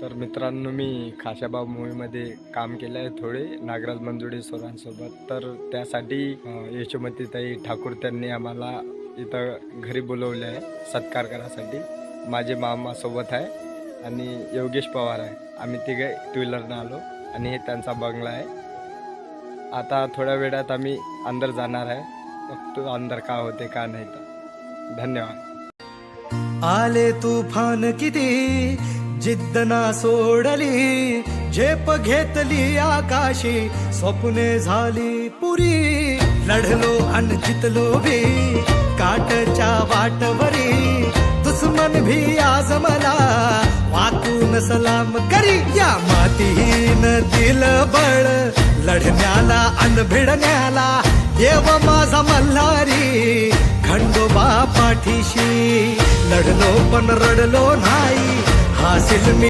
तर मित्रांनो, मी खाशाबा मूवीमध्ये काम केलं आहे थोडे नागराज मंजुळे सरांसोबत. तर त्यासाठी यशोमतीताई ठाकूर त्यांनी आम्हाला इथं घरी बोलवले आहे सत्कार करायसाठी. माझे मामा सोबत आहे आणि योगेश पवार आहे. आम्ही तिघे टू व्हीलरनं आलो आणि हे त्यांचा बंगला आहे. आता थोड्या वेळात आम्ही अंदर जाणार आहे. बघतो अंदर का होते का नाही. तर धन्यवाद. आले तुफान किती जिद्द ना सोडली, झेप घेतली आकाशी, स्वप्ने झाली पुरी. लढलो अन जितलो भी काटच्या वाटवरी, दुश्मन भी आज मला वाकून सलाम करी. या मातीहीन दिल बळ लढण्याला अन भिडण्याला, देव माझा मल्हारी खंडोबा पाठीशी. लढलो पण रडलो नाही, हासिल मी